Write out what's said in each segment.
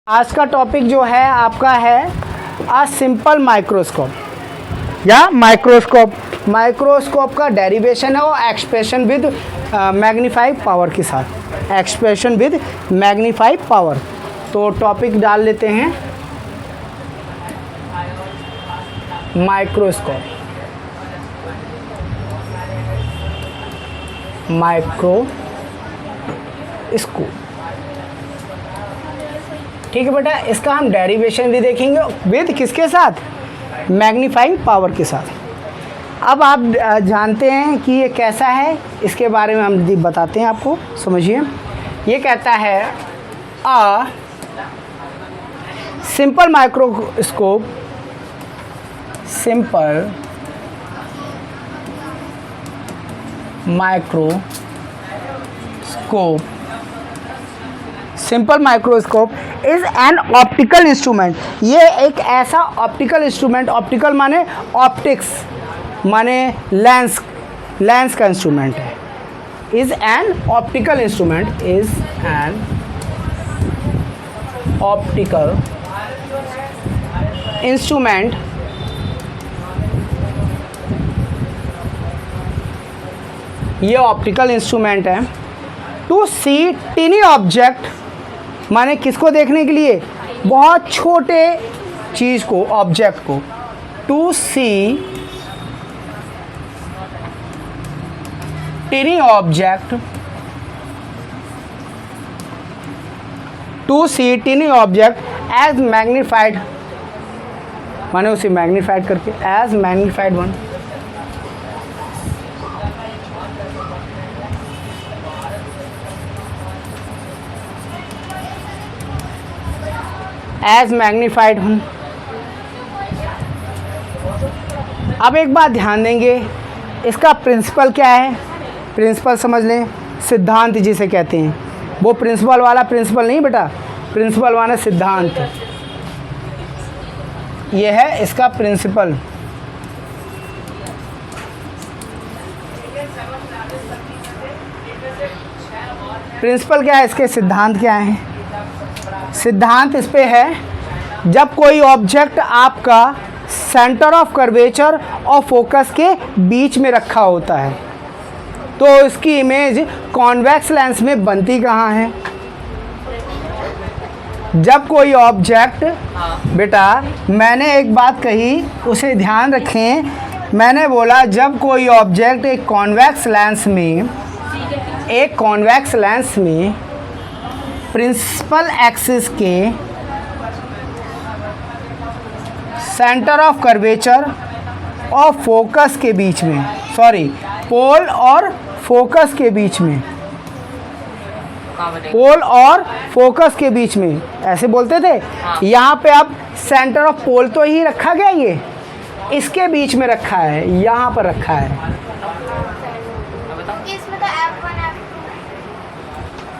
आज का टॉपिक जो है आपका है अ सिंपल माइक्रोस्कोप या माइक्रोस्कोप। माइक्रोस्कोप का डेरिवेशन है वो एक्सप्रेशन विद मैग्नीफाई पावर के साथ, एक्सप्रेशन विद मैग्नीफाई पावर। तो टॉपिक डाल लेते हैं माइक्रोस्कोप। माइक्रोस्कोप ठीक है बेटा, इसका हम डेरिवेशन भी देखेंगे विद किसके साथ, मैग्नीफाइंग पावर के साथ। अब आप जानते हैं कि ये कैसा है, इसके बारे में हम बताते हैं आपको, समझिए। ये कहता है a simple microscope, simple microscope, simple microscope is an optical instrument. ये एक ऐसा ऑप्टिकल इंस्ट्रूमेंट, ऑप्टिकल माने ऑप्टिक्स माने लेंस, लेंस का इंस्ट्रूमेंट है। Is an optical instrument, is an optical instrument ये ऑप्टिकल इंस्ट्रूमेंट है टू सी टिनी ऑब्जेक्ट, माने किसको देखने के लिए, बहुत छोटे चीज़ को, ऑब्जेक्ट को। To see tiny object, to see tiny object as magnified, माने उसे मैग्नीफाइड करके, as magnified one. As magnified हूँ। अब एक बात ध्यान देंगे, इसका प्रिंसिपल क्या है, प्रिंसिपल समझ लें, सिद्धांत जिसे कहते हैं। वो प्रिंसिपल वाला प्रिंसिपल नहीं बेटा, प्रिंसिपल वाला सिद्धांत, ये है इसका प्रिंसिपल। प्रिंसिपल क्या है, इसके सिद्धांत क्या है। सिद्धांत इस पे है, जब कोई ऑब्जेक्ट आपका सेंटर ऑफ कर्वेचर और फोकस के बीच में रखा होता है तो इसकी इमेज कॉन्वेक्स लेंस में बनती कहाँ है। जब कोई ऑब्जेक्ट, बेटा मैंने एक बात कही उसे ध्यान रखें, मैंने बोला जब कोई ऑब्जेक्ट एक कॉन्वेक्स लेंस में प्रिंसिपल एक्सिस के सेंटर ऑफ कर्वेचर और फोकस के बीच में, सॉरी पोल और फोकस के बीच में, पोल और फोकस के बीच में ऐसे बोलते थे। यहाँ पे अब सेंटर ऑफ पोल तो ही रखा गया, ये इसके बीच में रखा है, यहाँ पर रखा है।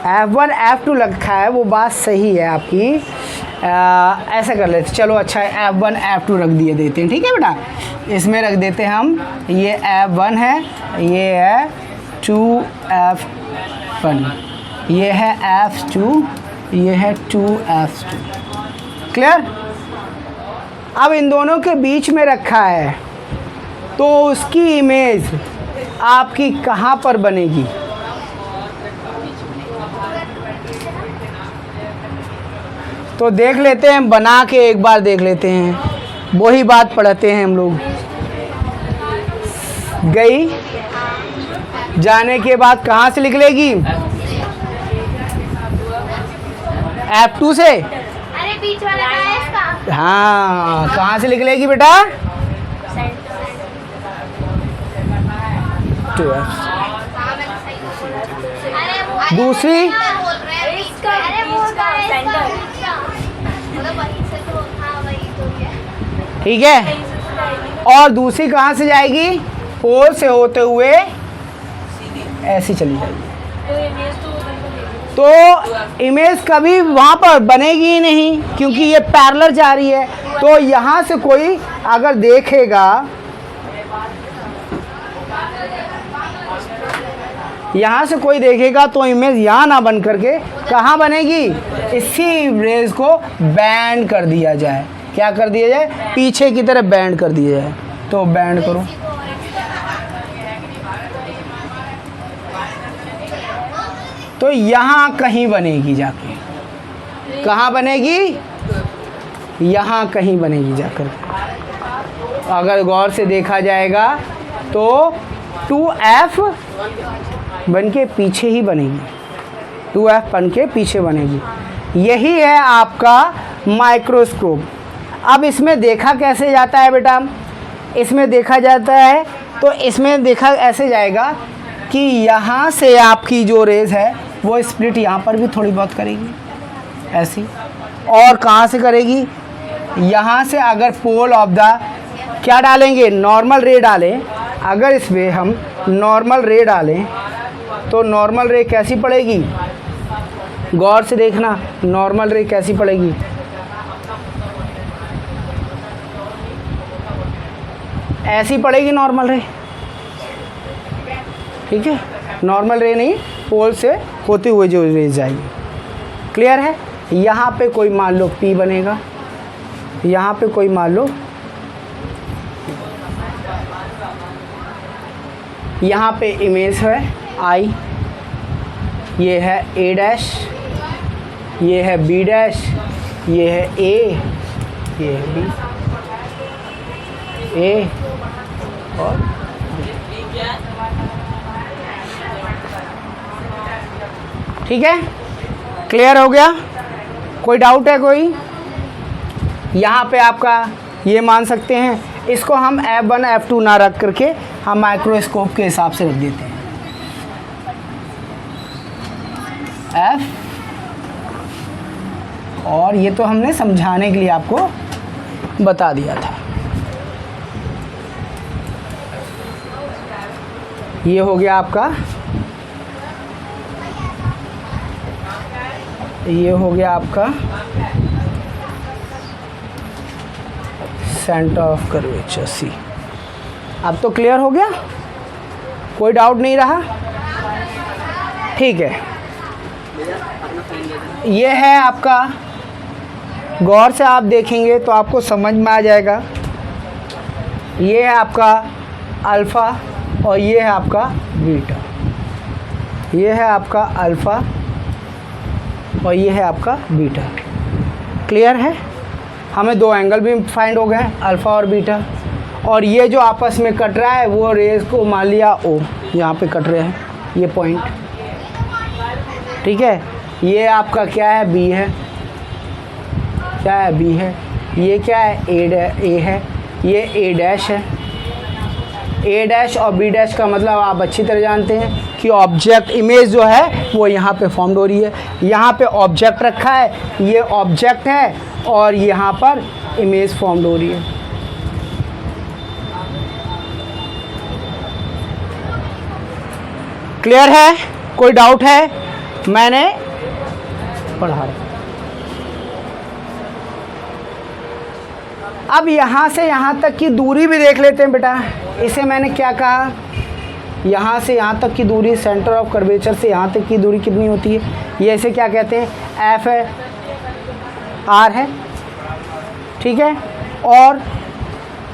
F1 F2 रखा है, वो बात सही है आपकी। ऐसा कर लेते, चलो अच्छा है F1 F2 रख दिए देते हैं, ठीक है बेटा। इसमें रख देते हम, ये F1 है, ये है 2F1, ये है F2, ये है 2F2। क्लियर। अब इन दोनों के बीच में रखा है तो उसकी इमेज आपकी कहाँ पर बनेगी, तो देख लेते हैं, बना के एक बार देख लेते हैं, वही बात पढ़ते हैं हम लोग। गई जाने के बाद कहाँ से निकलेगी, F2 से। अरे बीच वाला है इसका। हाँ, कहाँ से निकलेगी बेटा, 2F। दूसरी ठीक है, और दूसरी कहाँ से जाएगी, पोल से होते हुए ऐसी चली जाएगी। तो इमेज कभी वहाँ पर बनेगी ही नहीं, क्योंकि ये पैरेलल जा रही है। तो यहाँ से कोई अगर देखेगा यहाँ से कोई देखेगा तो इमेज यहाँ ना बन करके कहाँ बनेगी, इसी रेज को बैंड कर दिया जाए। क्या कर दिया जाए, पीछे की तरफ बैंड कर दिया जाए। तो बैंड करो, तो यहाँ कहीं बनेगी जाके, कहाँ बनेगी, यहाँ कहीं बनेगी जाकर। अगर गौर से देखा जाएगा तो 2F बन के पीछे ही बनेगी, 2F बन के पीछे बनेगी। यही है आपका माइक्रोस्कोप। अब इसमें देखा कैसे जाता है बेटा, इसमें देखा जाता है तो इसमें देखा ऐसे जाएगा कि यहाँ से आपकी जो रेज है वो स्प्लिट यहाँ पर भी थोड़ी बहुत करेगी ऐसी, और कहाँ से करेगी, यहाँ से। अगर पोल ऑफ द क्या डालेंगे, नॉर्मल रे डालें, अगर इसमें हम नॉर्मल रे डालें तो नॉर्मल रे कैसी पड़ेगी, गौर से देखना, नॉर्मल रे कैसी पड़ेगी, ऐसी पड़ेगी नॉर्मल रे। ठीक है, नॉर्मल रे नहीं, पोल से होते हुए जो रेज जाएगी। क्लियर है। यहाँ पे कोई मान लो P बनेगा, यहाँ पे कोई मान लो, यहाँ पे इमेज है I, ये है A डैश, ये है B डैश, ये है A, ये है B, A और ठीक है। क्लियर हो गया, कोई डाउट है कोई? यहाँ पे आपका ये मान सकते हैं, इसको हम F1 F2 ना रख करके हम माइक्रोस्कोप के हिसाब से रख देते हैं, F, और ये तो हमने समझाने के लिए आपको बता दिया था। ये हो गया आपका, ये हो गया आपका सेंटर ऑफ कर्वेचर C। अब तो क्लियर हो गया, कोई डाउट नहीं रहा? ठीक है, ये है आपका, गौर से आप देखेंगे तो आपको समझ में आ जाएगा। ये है आपका अल्फ़ा और ये है आपका बीटा, ये है आपका अल्फ़ा और ये है आपका बीटा। क्लियर है, हमें दो एंगल भी फाइंड हो गए, अल्फ़ा और बीटा। और ये जो आपस में कट रहा है वो रेज को मान लिया O, यहाँ पे कट रहे हैं ये पॉइंट। ठीक है, ये आपका क्या है, B है, क्या है, B है, ये क्या है, A है, ये A डैश है। A डैश और B डैश का मतलब आप अच्छी तरह जानते हैं कि ऑब्जेक्ट, इमेज जो है वो यहाँ पे फॉर्म हो रही है। यहाँ पे ऑब्जेक्ट रखा है, ये ऑब्जेक्ट है और यहाँ पर इमेज फॉर्म हो रही है। क्लियर है, कोई डाउट है? मैंने पढ़ा। अब यहाँ से यहाँ तक की दूरी भी देख लेते हैं बेटा। इसे मैंने क्या कहा, यहाँ से यहाँ तक की दूरी, सेंटर ऑफ कर्वेचर से यहाँ तक की दूरी कितनी होती है, ये इसे क्या कहते हैं, F है, R है। ठीक है, और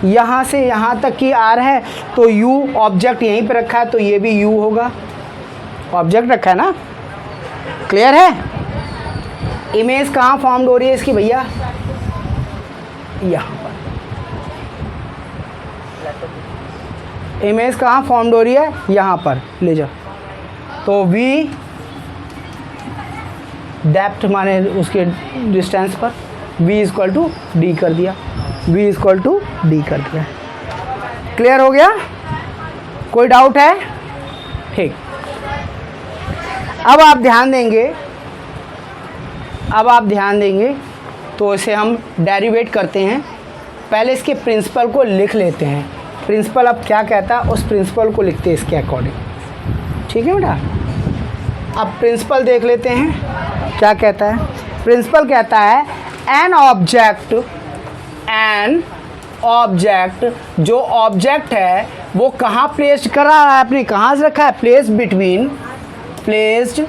यहाँ से यहाँ तक की R है तो U, ऑब्जेक्ट यहीं पे रखा है तो ये भी U होगा, ऑब्जेक्ट रखा है ना। क्लियर है। इमेज कहाँ फॉर्म हो रही है इसकी भैया, यहाँ पर। इमेज कहाँ फॉर्म हो रही है, यहाँ पर ले जाओ। तो V डेप्थ माने उसके डिस्टेंस पर V इक्वल टू डी कर दिया, V इक्वल टू डी कर दिया। क्लियर हो गया, कोई डाउट है? ठीक, अब आप ध्यान देंगे, अब आप ध्यान देंगे तो इसे हम डेरिवेट करते हैं। पहले इसके प्रिंसिपल को लिख लेते हैं। प्रिंसिपल अब क्या कहता है उस प्रिंसिपल को लिखते हैं इसके अकॉर्डिंग। ठीक है बेटा, अब प्रिंसिपल देख लेते हैं क्या कहता है। प्रिंसिपल कहता है एन ऑब्जेक्ट, जो ऑब्जेक्ट है वो कहाँ प्लेस करा है, आपने कहाँ से रखा है, प्लेस बिटवीन प्लेस्ड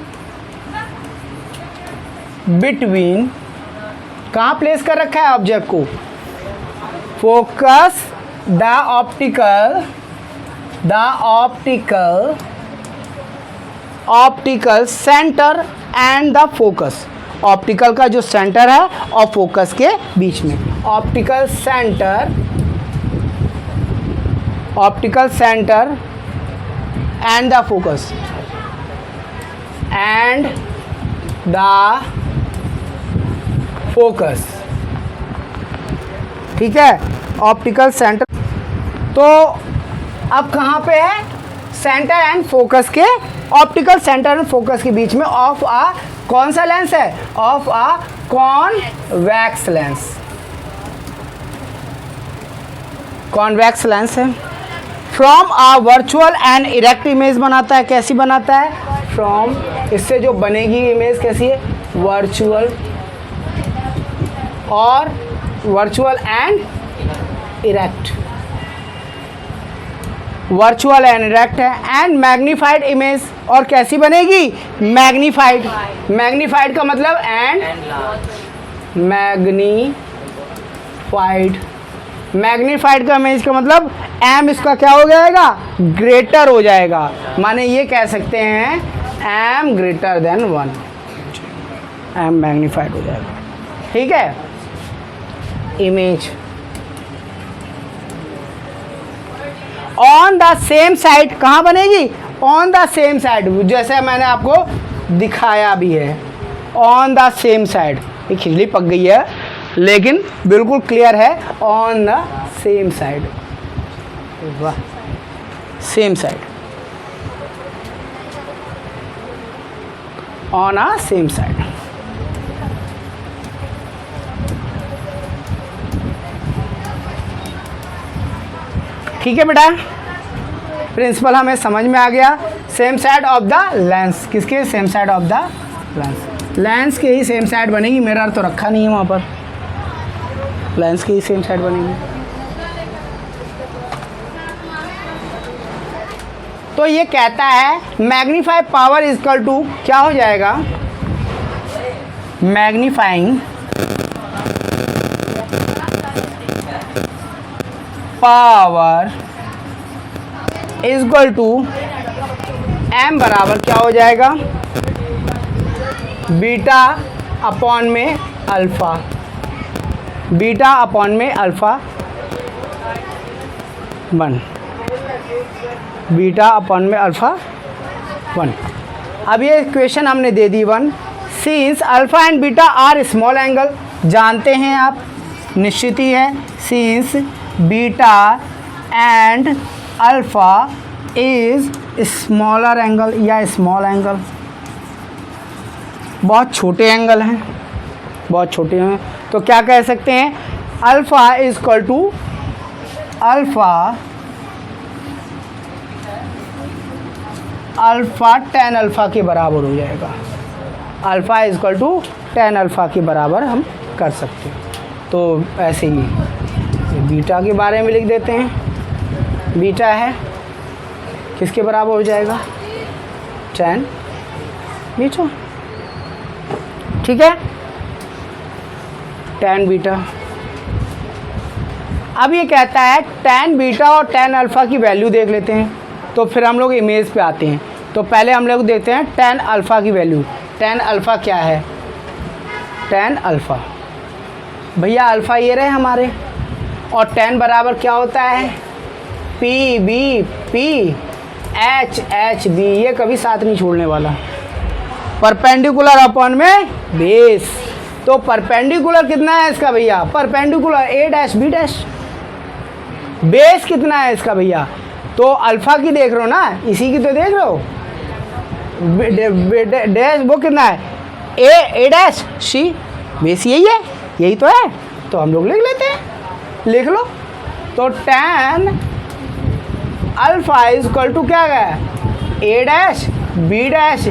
बिटवीन, कहाँ प्लेस कर रखा है ऑब्जेक्ट को, focus the optical centre and the focus, optical का जो सेंटर है और फोकस के बीच में, optical centre and the focus ठीक है, ऑप्टिकल सेंटर। तो अब कहाँ पे है, सेंटर एंड फोकस के, ऑप्टिकल सेंटर एंड फोकस के बीच में ऑफ आ कौन सा लेंस है, of a convex lens, convex lens है। From a virtual and erect image बनाता है, कैसी बनाता है, फ्रॉम, इससे जो बनेगी इमेज कैसी है, वर्चुअल और virtual and erect, virtual and erect है। एंड मैग्नीफाइड इमेज, और कैसी बनेगी, मैग्नीफाइड, मैग्नीफाइड का मतलब एंड मैग्नीफाइड, मैग्नीफाइड का इमेज का मतलब एम इसका क्या हो जाएगा, ग्रेटर हो जाएगा, माने ये कह सकते हैं M greater than 1, M magnified हो जाएगा, ठीक है। Image on the same side, कहाँ बनेगी, ऑन द सेम साइड, जैसे मैंने आपको दिखाया भी है, ऑन द सेम साइड, ये खिचड़ी पक गई है लेकिन बिल्कुल क्लियर है, ऑन द सेम साइड, वाह, same side, on a same side. ठीक है बेटा, प्रिंसिपल हमें समझ में आ गया। Same side of the lens, किसके, same side of the lens, lens के ही सेम साइड बनेगी, मिरर तो रखा नहीं है वहाँ पर, लेंस की ही सेम साइड बनेगी। तो ये कहता है मैग्नीफाई पावर इक्वल टू क्या हो जाएगा, magnifying power equal to M बराबर क्या हो जाएगा, बीटा अपॉन में अल्फ़ा, बीटा अपॉन में अल्फ़ा 1, बीटा अपॉन में अल्फ़ा 1। अब ये इक्वेशन हमने दे दी 1, since alpha and beta are small angle, जानते हैं आप, निश्चित ही है, since beta and alpha is smaller angle या स्मॉल एंगल, बहुत छोटे एंगल हैं, बहुत छोटे हैं, तो क्या कह सकते हैं, alpha is equal to alpha tan alpha के बराबर हो जाएगा, alpha is equal to tan alpha के बराबर हम कर सकते हैं। तो ऐसे ही बीटा के बारे में लिख देते हैं, बीटा है किसके बराबर हो जाएगा, tan बीटा, ठीक है, tan बीटा। अब ये कहता है tan बीटा और tan अल्फ़ा की वैल्यू देख लेते हैं, तो फिर हम लोग इमेज पे आते हैं। तो पहले हम लोग देखते हैं tan अल्फ़ा की वैल्यू, tan अल्फ़ा क्या है, tan अल्फ़ा भैया अल्फ़ा ये रहे हमारे, और tan बराबर क्या होता है, P B P H H B, ये कभी साथ नहीं छोड़ने वाला, परपेंडिकुलर अपॉन में बेस। तो परपेंडिकुलर कितना है इसका भैया, perpendicular a dash b dash, base कितना है इसका भैया, तो अल्फ़ा की देख रहे हो ना, इसी की तो देख रहे हो, डैश वो कितना है, a डैश c, बेस यही है, यही तो है, तो हम लोग लिख लेते हैं, लिख लो। तो tan alpha is equal to क्या गया, a dash b dash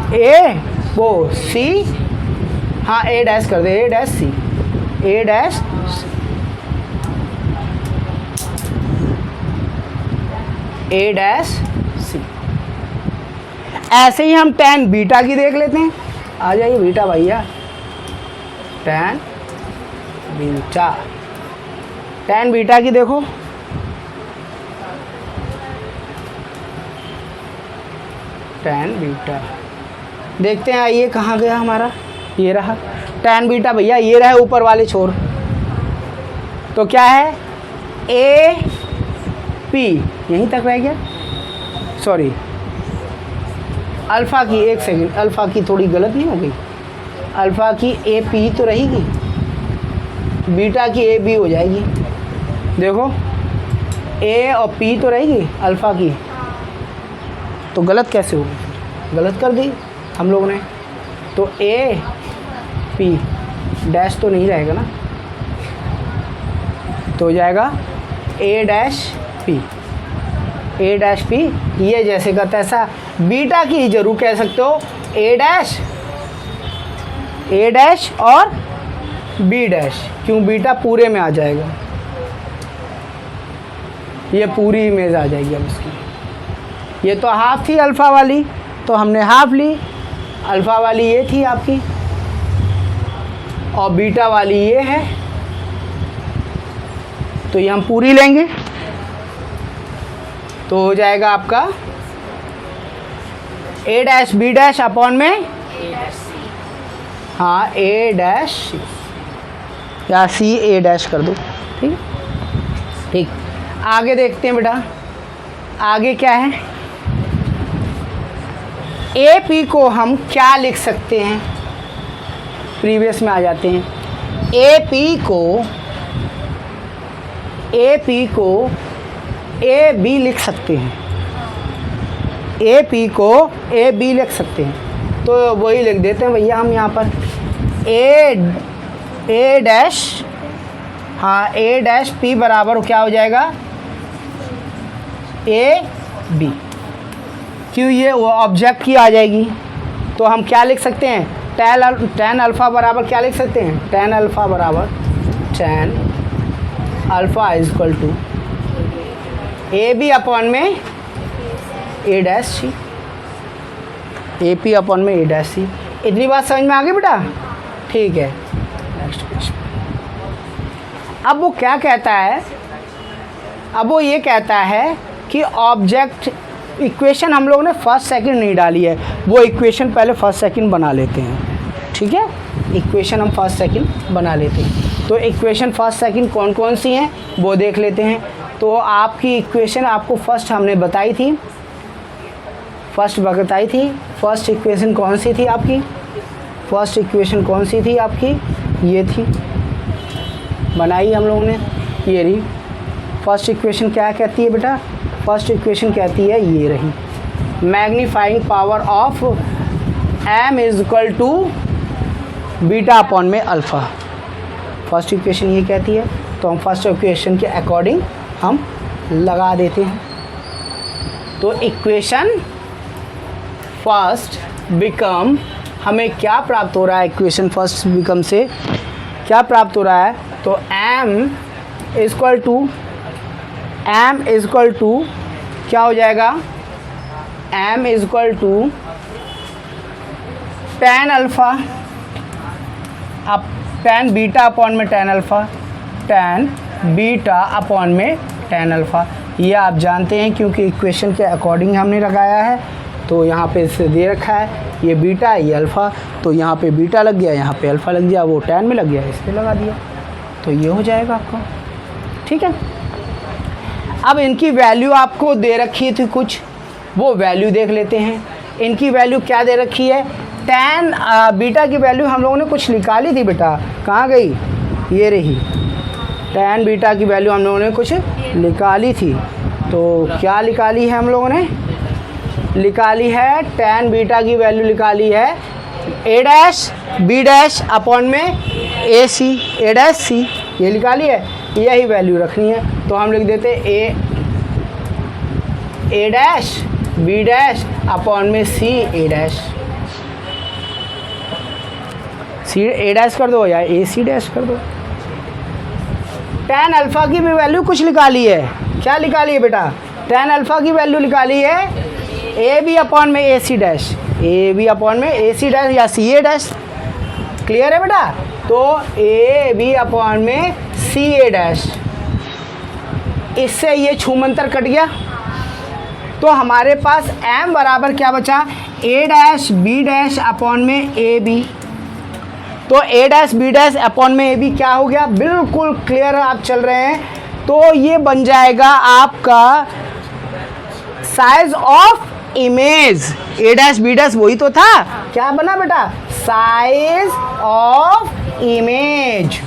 a वो c, हाँ a डैश कर दे, a dash c, a dash a dash c। ऐसे ही हम tan बीटा की देख लेते हैं। आ जाइए बीटा भैया, tan बीटा, tan बीटा की देखो, tan बीटा देखते हैं। आइए कहाँ गया हमारा, ये रहा tan बीटा भैया, ये रहा ऊपर वाले छोर। तो क्या है, ए पी यहीं तक रह गया, सॉरी अल्फ़ा की, एक सेकंड, अल्फ़ा की थोड़ी गलत नहीं हो गई, अल्फ़ा की ए पी तो रहेगी, बीटा की ए बी हो जाएगी। देखो ए और पी तो रहेगी अल्फ़ा की, तो गलत कैसे होगी, गलत कर दी हम लोग ने। तो ए पी डैश तो नहीं रहेगा ना, तो हो जाएगा ए डैश पी, ए डैश पी, ये जैसे का तैसा। बीटा की जरूर कह सकते हो ए डैश और बी डैश, क्यों, बीटा पूरे में आ जाएगा, ये पूरी इमेज आ जाएगी अब इसकी। ये तो हाफ थी अल्फ़ा वाली, तो हमने हाफ ली, अल्फ़ा वाली ये थी आपकी, और बीटा वाली ये है, तो ये हम पूरी लेंगे, तो हो जाएगा आपका ए डैश बी डैश अपॉन में, हाँ ए डैश सी, या सी ए डैश कर दो, ठीक है, ठीक। आगे देखते हैं बेटा, आगे क्या है, ए पी को हम क्या लिख सकते हैं, प्रीवियस में आ जाते हैं। ए पी को ए बी लिख सकते हैं, ए पी को ए बी लिख सकते हैं, तो वही लिख देते हैं भैया हम यहाँ पर, ए डैश, हाँ ए डैश पी बराबर क्या हो जाएगा, ए बी, क्यों, ये वो ऑब्जेक्ट की आ जाएगी, तो हम क्या लिख सकते हैं, tan अल्फ़ा बराबर क्या लिख सकते हैं, tan अल्फ़ा बराबर tan alpha is equal to A B upon में A dash C, A P upon में ए डैश सी। इतनी बात समझ में आ गई बेटा, ठीक है। नेक्स्ट क्वेश्चन, अब वो क्या कहता है, अब वो ये कहता है कि ऑब्जेक्ट, इक्वेशन हम लोग ने फर्स्ट सेकंड नहीं डाली है, वो इक्वेशन पहले फर्स्ट सेकंड बना लेते हैं, ठीक है, इक्वेशन हम फर्स्ट सेकंड बना लेते हैं। तो इक्वेशन फर्स्ट सेकंड कौन कौन सी हैं वो देख लेते हैं। तो आपकी इक्वेशन आपको फर्स्ट हमने बताई थी, फर्स्ट इक्वेशन कौन सी थी आपकी, फर्स्ट इक्वेशन कौन सी थी आपकी, ये थी, बनाई हम लोगों ने, ये रही फर्स्ट इक्वेशन। क्या कहती है बेटा, फर्स्ट इक्वेशन कहती है ये रही, magnifying power of m is equal to beta upon में अल्फ़ा, फर्स्ट इक्वेशन ये कहती है। तो हम फर्स्ट इक्वेशन के अकॉर्डिंग हम लगा देते हैं। तो इक्वेशन फर्स्ट बिकम, हमें क्या प्राप्त हो रहा है, इक्वेशन फर्स्ट बिकम से क्या प्राप्त हो रहा है, तो m इज इक्वल टू क्या हो जाएगा, m is equal to tan alpha अब tan बीटा अपॉन में tan alpha, tan beta upon में tan अल्फ़ा। ये आप जानते हैं क्योंकि इक्वेशन के अकॉर्डिंग हमने लगाया है, तो यहाँ पे इसे दे रखा है, ये बीटा ये अल्फ़ा, तो यहाँ पे बीटा लग गया, यहाँ पे अल्फ़ा लग गया, वो tan में लग गया, इस पर लगा दिया, तो ये हो जाएगा आपका, ठीक है। अब इनकी वैल्यू आपको दे रखी थी कुछ, वो वैल्यू देख लेते हैं। इनकी वैल्यू क्या दे रखी है, tan बीटा की वैल्यू हम लोगों ने कुछ निकाली थी बेटा, कहाँ गई, ये रही, tan बीटा की वैल्यू हम लोगों ने कुछ निकाली थी। तो क्या निकाली है हम लोगों ने, निकाली है tan बीटा की वैल्यू निकाली है a dash b dash upon में a डैश c, ये निकाली है, यही वैल्यू रखनी है। तो हम लिख देते a dash b dash upon में c a dash, a dash कर दो या a c डैश कर दो। tan अल्फ़ा की भी वैल्यू कुछ निकाली है, क्या निकाली है बेटा, tan अल्फ़ा की वैल्यू निकाली है ए बी अपॉन में A C dash, A B upon में ए सी डैश या सी ए डैश। क्लियर है बेटा? तो ए बी अपॉन में सी ए डैश, इससे ये छूमंतर कट गया। तो हमारे पास m बराबर क्या बचा, ए डैश बी डैश अपॉन में ए बी। तो ए डैश बी डैश अपॉन में ए बी क्या हो गया, बिल्कुल क्लियर आप चल रहे हैं। तो ये बन जाएगा आपका size of image, A dash B dash वही तो था, क्या बना बेटा, साइज ऑफ इमेज।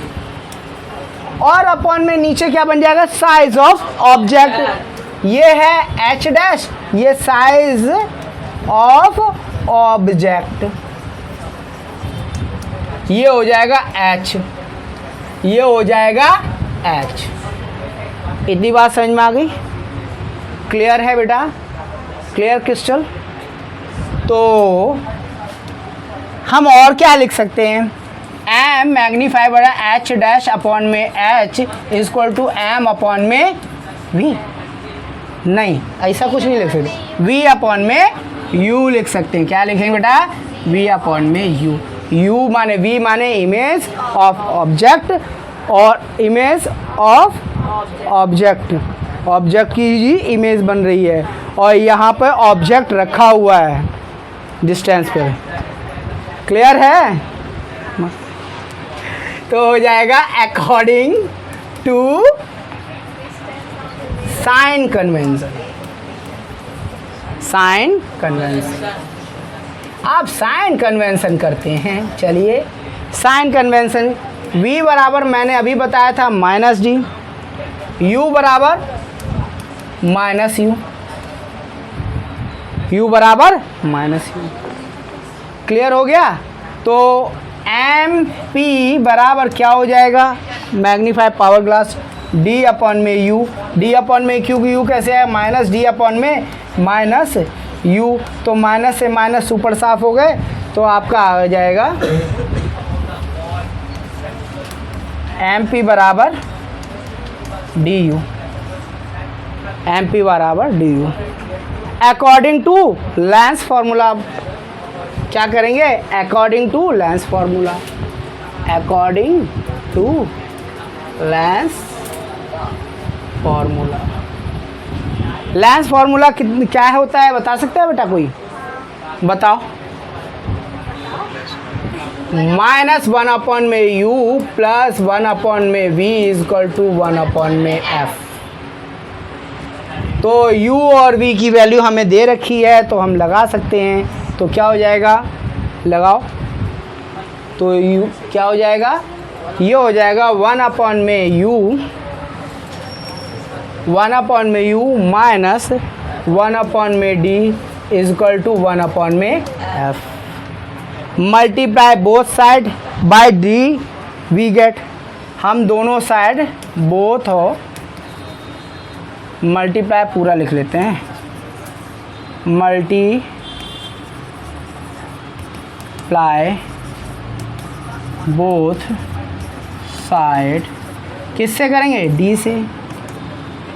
और अपॉन में नीचे क्या बन जाएगा, साइज ऑफ ऑब्जेक्ट। ये है एच डैश, ये साइज ऑफ ऑब्जेक्ट, ये हो जाएगा एच, ये हो जाएगा एच। इतनी बात समझ में आ गई? क्लियर है बेटा? Clear crystal? तो हम और क्या लिख सकते हैं, एम मैग्नीफाई बड़ा एच डैश अपॉन में H equal to M upon में वी। नहीं, ऐसा कुछ नहीं लिख सकते, वी अपॉन में यू लिख सकते हैं। क्या लिखेंगे बेटा, वी अपॉन में यू। यू माने वी माने इमेज ऑफ ऑब्जेक्ट, और इमेज ऑफ ऑब्जेक्ट, ऑब्जेक्ट की जी इमेज बन रही है और यहाँ पर ऑब्जेक्ट रखा हुआ है डिस्टेंस पे। क्लियर है? तो हो जाएगा according to sign convention, sign convention. आप साइन कन्वेंशन करते हैं, चलिए साइन कन्वेंशन। v बराबर मैंने अभी बताया था माइनस डी, u बराबर माइनस यू, u बराबर माइनस यू। क्लियर हो गया? तो एम पी बराबर क्या हो जाएगा, मैग्नीफाई पावर ग्लास d अपॉन में u, d अपॉन में q की u कैसे है, माइनस d अपॉन में माइनस u। तो माइनस से माइनस ऊपर साफ हो गए, तो आपका आ जाएगा एम पी बराबर डी यू, एम पी बराबर D U. According to lens formula क्या करेंगे, according to lens formula, according to lens formula. Lens formula क्या होता है बता सकता है बेटा कोई, बताओ। माइनस वन अपॉन में u प्लस वन अपॉन में v equal to one upon में f। तो u और v की वैल्यू हमें दे रखी है तो हम लगा सकते हैं। तो क्या हो जाएगा, लगाओ। तो u क्या हो जाएगा, ये हो जाएगा वन अपॉन में u, वन अपॉन में u माइनस वन अपॉन में d equal to one upon में f। Multiply both side by D we get, हम दोनों साइड बोथ हो मल्टीप्लाई पूरा लिख लेते हैं, मल्टीप्लाई बोथ साइड किससे करेंगे, डी से।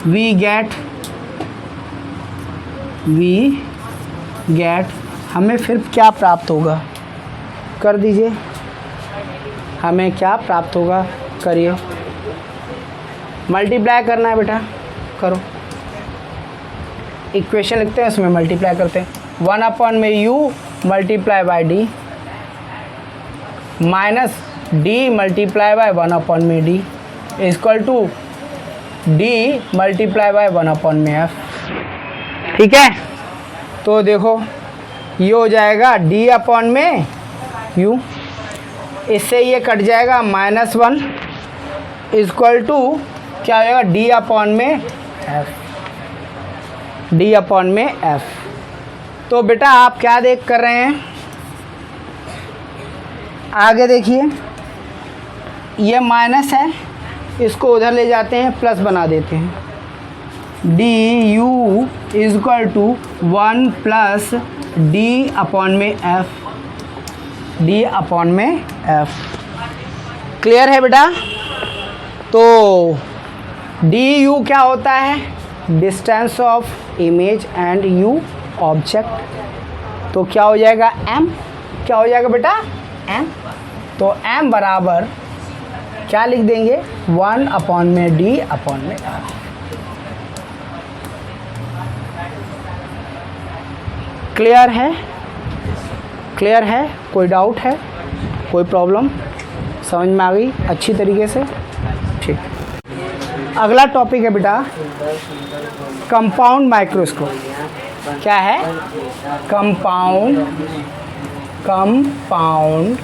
वी गेट हमें फिर क्या प्राप्त होगा, कर दीजिए, हमें क्या प्राप्त होगा, करिए। मल्टीप्लाई करना है बेटा, करो। इक्वेशन लिखते हैं, उसमें मल्टीप्लाई करते हैं। वन अपॉन में u multiply by D minus D multiply by one upon में D equal to D multiply by one upon में f। ठीक है? तो देखो ये हो जाएगा d अपॉन में u, इससे ये कट जाएगा माइनस वन इक्वल टू क्या हो जाएगा, d अपॉन में f, d अपॉन में f। तो बेटा आप क्या देख कर रहे हैं, आगे देखिए, ये माइनस है, इसको उधर ले जाते हैं, प्लस बना देते हैं। D U equal to one plus D upon में एफ, डी अपॉन में एफ। क्लियर है बेटा? तो डी यू क्या होता है, distance of image, and U object, तो क्या हो जाएगा m, क्या हो जाएगा बेटा m, तो m बराबर क्या लिख देंगे 1 अपॉन में d अपॉन में r। क्लियर है, क्लियर है, कोई डाउट है, कोई प्रॉब्लम, समझ में आ गई अच्छी तरीके से? ठीक, अगला टॉपिक है बेटा कंपाउंड माइक्रोस्कोप। क्या है? Compound, compound